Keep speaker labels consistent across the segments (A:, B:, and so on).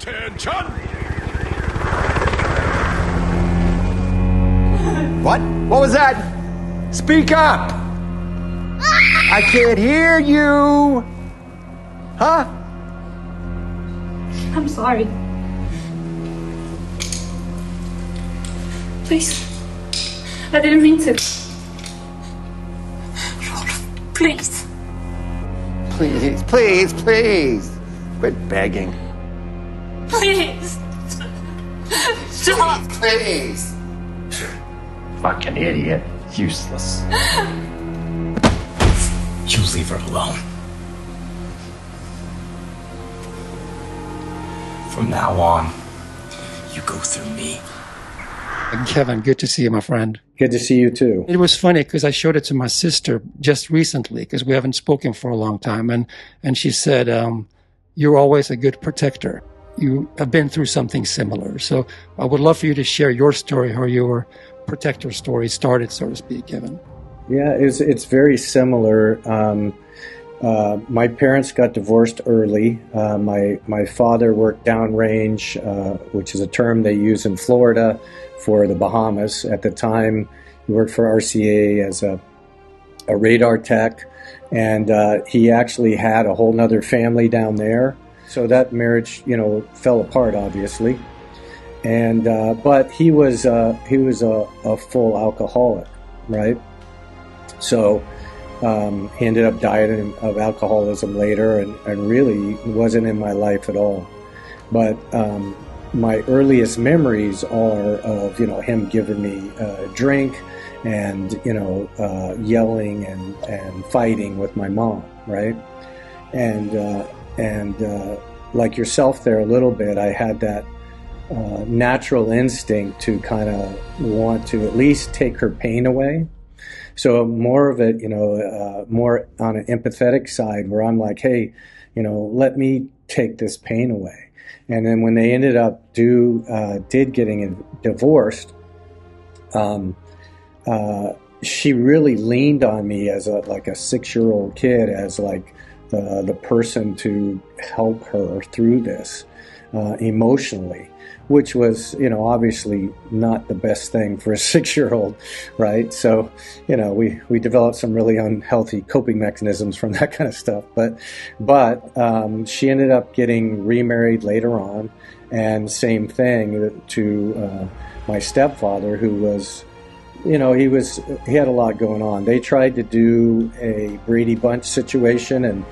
A: Attention!
B: What? What was that? Speak up! I can't hear you! Huh?
C: I'm sorry. Please. I didn't mean to. Please.
B: Please, please, please. Quit begging.
C: Please. Stop.
B: Please. Fucking idiot. Useless.
A: You leave her alone. From now on, you go through me.
D: Kevin, good to see you, my friend.
E: Good to see you too.
D: It was funny because I showed it to my sister just recently because we haven't spoken for a long time. And she said, you're always a good protector. You have been through something similar. So I would love for you to share your story, how your protector story started, so to speak, Kevin.
E: Yeah, it's very similar. My parents got divorced early. My father worked downrange, which is a term they use in Florida for the Bahamas. At the time, he worked for RCA as a radar tech, and he actually had a whole nother family down there. So that marriage, fell apart, obviously. And but he was a full alcoholic, right? So he ended up dying of alcoholism later, and really wasn't in my life at all. But my earliest memories are of him giving me a drink and yelling and fighting with my mom, right? And like yourself there a little bit, I had that natural instinct to kind of want to at least take her pain away. So more of it, more on an empathetic side where I'm like, hey, let me take this pain away. And then when they ended up did getting divorced, she really leaned on me as a 6-year-old kid as like the person to help her through this emotionally, which was, obviously not the best thing for a 6-year-old, right? So, we developed some really unhealthy coping mechanisms from that kind of stuff. But she ended up getting remarried later on, and same thing to my stepfather, who was, he had a lot going on. They tried to do a Brady Bunch situation and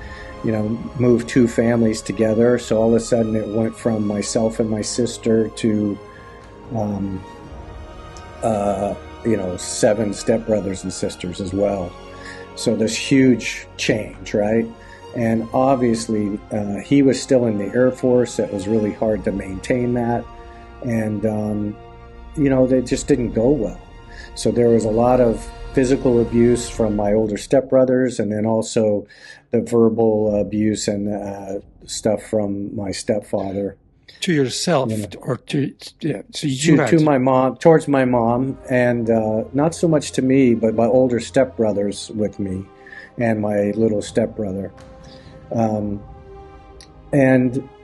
E: move 2 families together. So all of a sudden it went from myself and my sister to, 7 stepbrothers and sisters as well. So this huge change, right? And obviously he was still in the Air Force. It was really hard to maintain that. And, they just didn't go well. So there was a lot of physical abuse from my older stepbrothers, and then also the verbal abuse and stuff from my stepfather.
D: To yourself, or
E: to my mom, towards my mom, and not so much to me, but my older stepbrothers with me, and my little stepbrother. And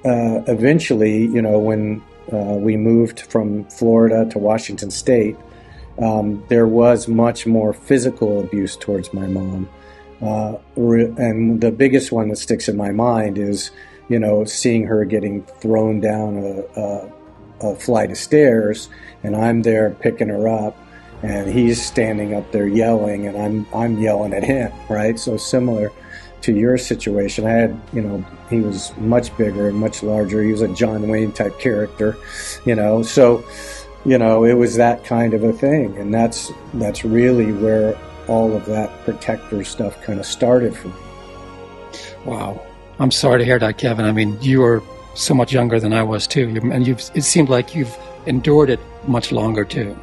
E: eventually, when we moved from Florida to Washington State, there was much more physical abuse towards my mom. And the biggest one that sticks in my mind is, seeing her getting thrown down a flight of stairs, and I'm there picking her up, and he's standing up there yelling, and I'm yelling at him, right? So similar to your situation. I had, he was much bigger and much larger. He was a John Wayne type character, so it was that kind of a thing. And that's really where all of that protector stuff kind of started for me.
D: Wow. I'm sorry to hear that, Kevin. I mean, you were so much younger than I was too. And it seemed like you've endured it much longer too.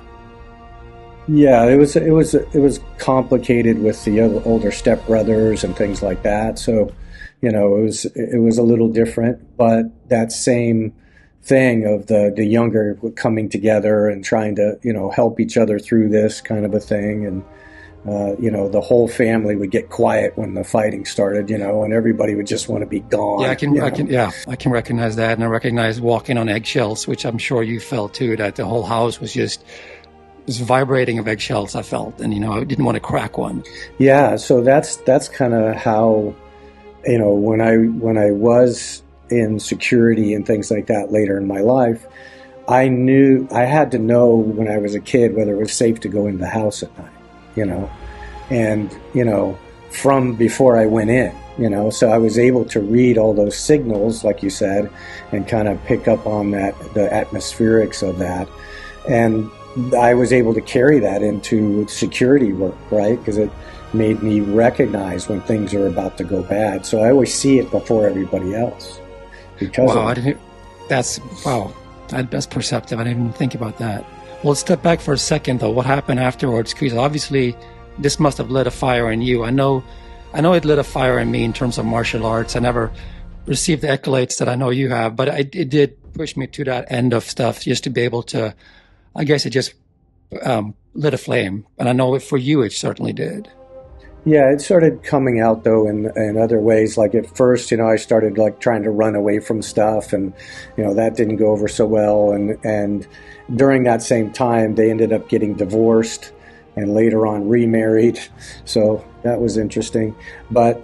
E: Yeah, it was complicated with the older stepbrothers and things like that. So, it was a little different, but that same thing of the younger coming together and trying to, help each other through this kind of a thing. And, the whole family would get quiet when the fighting started, and everybody would just want to be gone.
D: Yeah, I can recognize that, and I recognize walking on eggshells, which I'm sure you felt too. That the whole house was just vibrating of eggshells. I felt, and I didn't want to crack one.
E: Yeah, so that's kind of how, when I was in security and things like that later in my life, I knew I had to know when I was a kid whether it was safe to go into the house at night. And, from before I went in, so I was able to read all those signals, like you said, and kind of pick up on the atmospherics of that. And I was able to carry that into security work, right? Because it made me recognize when things are about to go bad. So I always see it before everybody else. That's
D: perceptive. I didn't even think about that. Well, let's step back for a second, though. What happened afterwards? Because obviously, this must have lit a fire in you. I know it lit a fire in me in terms of martial arts. I never received the accolades that I know you have, but it did push me to that end of stuff just to be able to, I guess it just lit a flame. And I know for you, it certainly did.
E: Yeah, it started coming out, though, in other ways. Like at first, I started like trying to run away from stuff, and, that didn't go over so well. And during that same time, they ended up getting divorced and later on remarried. So that was interesting. But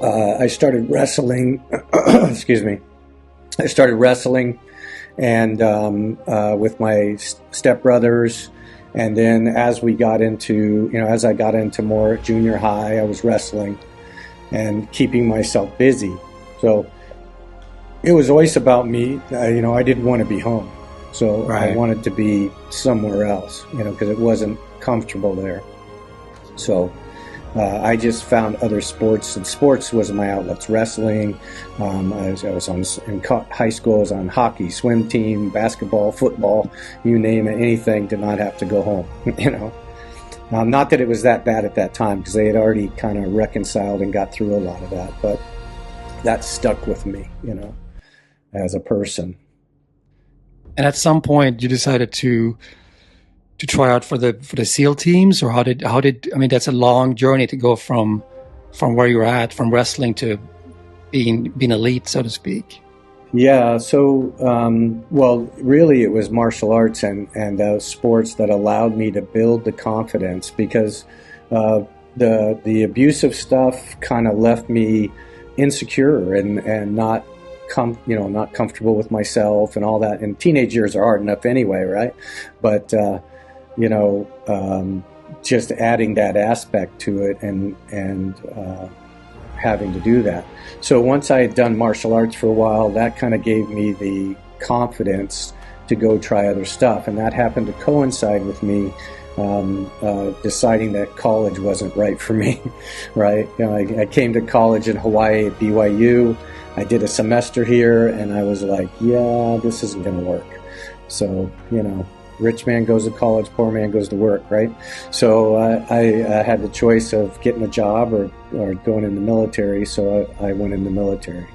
E: I started wrestling. Excuse me. I started wrestling and with my stepbrothers. And then as I got into more junior high, I was wrestling and keeping myself busy. So it was always about me. I didn't want to be home. So right. I wanted to be somewhere else, because it wasn't comfortable there. So I just found other sports, and sports was my outlets. Wrestling. I was in high school. I was on hockey, swim team, basketball, football, you name it, anything to not have to go home. Not that it was that bad at that time, because they had already kind of reconciled and got through a lot of that. But that stuck with me, as a person.
D: And at some point, you decided to try out for the SEAL teams, or how did that's a long journey to go from where you're at, from wrestling to being elite, so to speak.
E: Yeah. So, really, it was martial arts and those sports that allowed me to build the confidence, because the abusive stuff kind of left me insecure and not comfortable with myself and all that. And teenage years are hard enough anyway, right? But just adding that aspect to it and having to do that. So once I had done martial arts for a while, that kind of gave me the confidence to go try other stuff. And that happened to coincide with me deciding that college wasn't right for me, right? I came to college in Hawaii at BYU. I did a semester here, and I was like, yeah, this isn't going to work. So, rich man goes to college, poor man goes to work, right? So I had the choice of getting a job or going in the military, so I went in the military.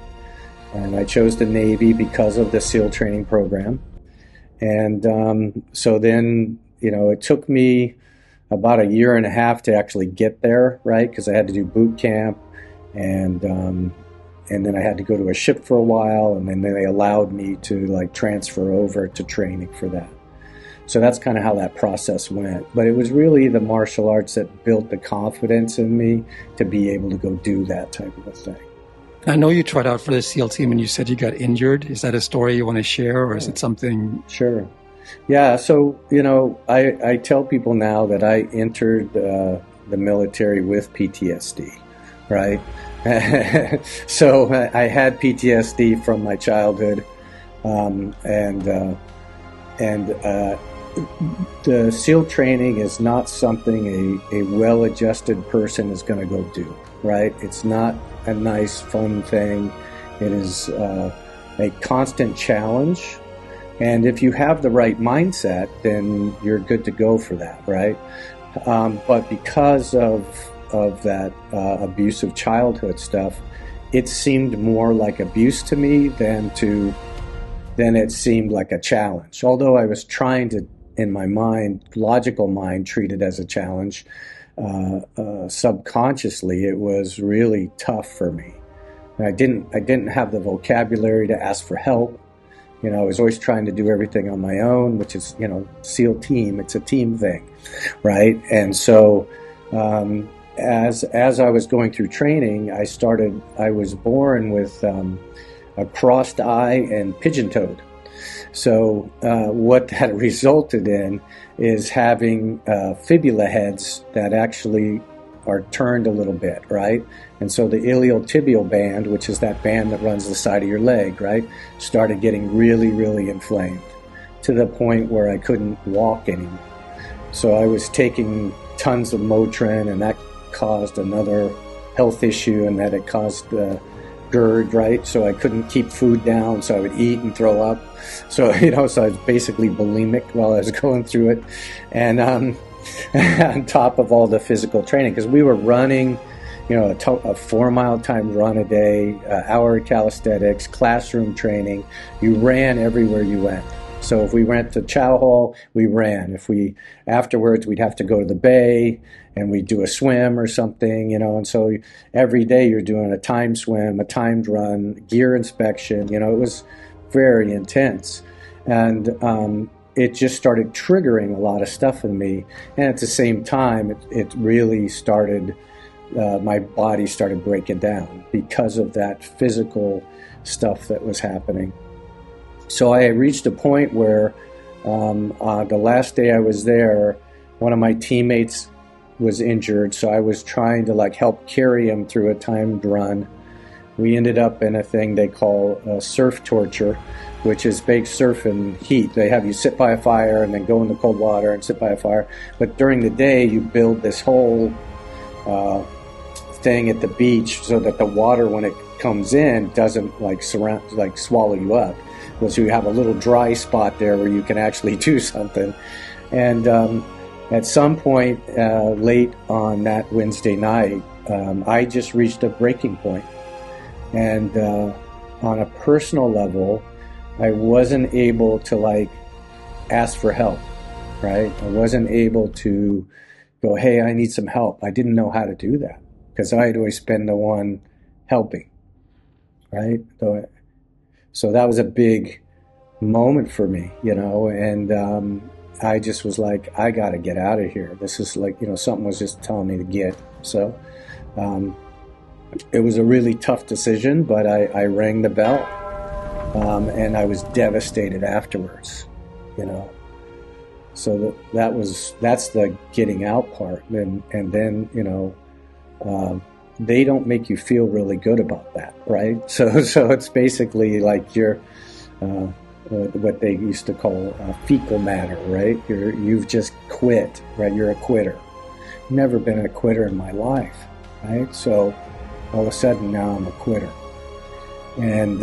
E: And I chose the Navy because of the SEAL training program. And so then, it took me about a year and a half to actually get there, right? Because I had to do boot camp, and then I had to go to a ship for a while, and then they allowed me to transfer over to training for that. So that's kind of how that process went. But it was really the martial arts that built the confidence in me to be able to go do that type of a thing.
D: I know you tried out for the SEAL team and you said you got injured. Is that a story you want to share, or is it something?
E: Sure. Yeah, so, I tell people now that I entered the military with PTSD, right? So I had PTSD from my childhood, and the SEAL training is not something a well-adjusted person is going to go do, right? It's not a nice, fun thing. It is a constant challenge. And if you have the right mindset, then you're good to go for that, right? But because of that abusive childhood stuff, it seemed more like abuse to me than it seemed like a challenge. Although I was trying in my mind, logical mind, treat it as a challenge. Subconsciously, it was really tough for me. And I didn't have the vocabulary to ask for help. You know, I was always trying to do everything on my own, which is, you know, SEAL team. It's a team thing, right? And so, as I was going through training, I was born with a crossed eye and pigeon-toed. So what that resulted in is having fibula heads that actually are turned a little bit, right? And so the iliotibial band, which is that band that runs the side of your leg, right, started getting really, really inflamed to the point where I couldn't walk anymore. So I was taking tons of Motrin, and that caused another health issue, and that it caused GERD, right? So I couldn't keep food down, so I would eat and throw up. So, you know, so I was basically bulimic while I was going through it. And on top of all the physical training, because we were running, you know, a 4-mile time run a day, hour of calisthenics, classroom training. You ran everywhere you went. So if we went to chow hall, we ran. Afterwards, we'd have to go to the bay and we'd do a swim or something, you know. And so every day you're doing a timed swim, a timed run, gear inspection, you know. It was very intense. And it just started triggering a lot of stuff in me. And at the same time, it really started, my body started breaking down because of that physical stuff that was happening. So I reached a point where the last day I was there, one of my teammates was injured, so I was trying to like help carry him through a timed run. We ended up in a thing they call surf torture, which is big surfing heat. They have you sit by a fire and then go in the cold water and sit by a fire. But during the day, you build this whole thing at the beach so that the water, when it comes in, doesn't swallow you up. So you have a little dry spot there where you can actually do something. And at some point late on that Wednesday night, I just reached a breaking point. And on a personal level, I wasn't able to ask for help, right? I wasn't able to go, hey, I need some help. I didn't know how to do that because I'd always been the one helping, right? So that was a big moment for me, you know, and I just was like, I got to get out of here. This is something was just telling me to get. So it was a really tough decision, but I rang the bell, and I was devastated afterwards, you know. So that's the getting out part, and then, you know, they don't make you feel really good about that, right? So it's basically like you're what they used to call fecal matter, right? You've just quit, right? You're a quitter. Never been a quitter in my life, right? So all of a sudden now I'm a quitter, and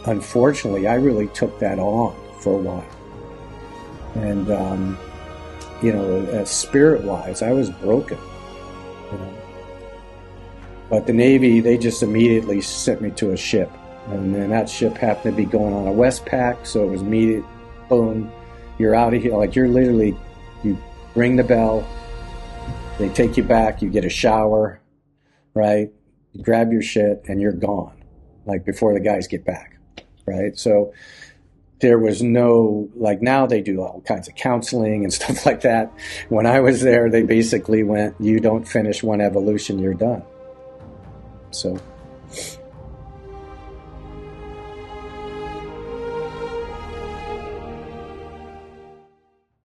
E: unfortunately I really took that on for a while, and you know, spirit-wise, I was broken, you know. But the Navy, they just immediately sent me to a ship. And then that ship happened to be going on a Westpac, so it was immediate, boom, you're out of here. Like, you're literally, you ring the bell, they take you back, you get a shower, right? You grab your shit, and you're gone, like, before the guys get back, right? So there was no, like, now they do all kinds of counseling and stuff like that. When I was there, they basically went, you don't finish one evolution, you're done. So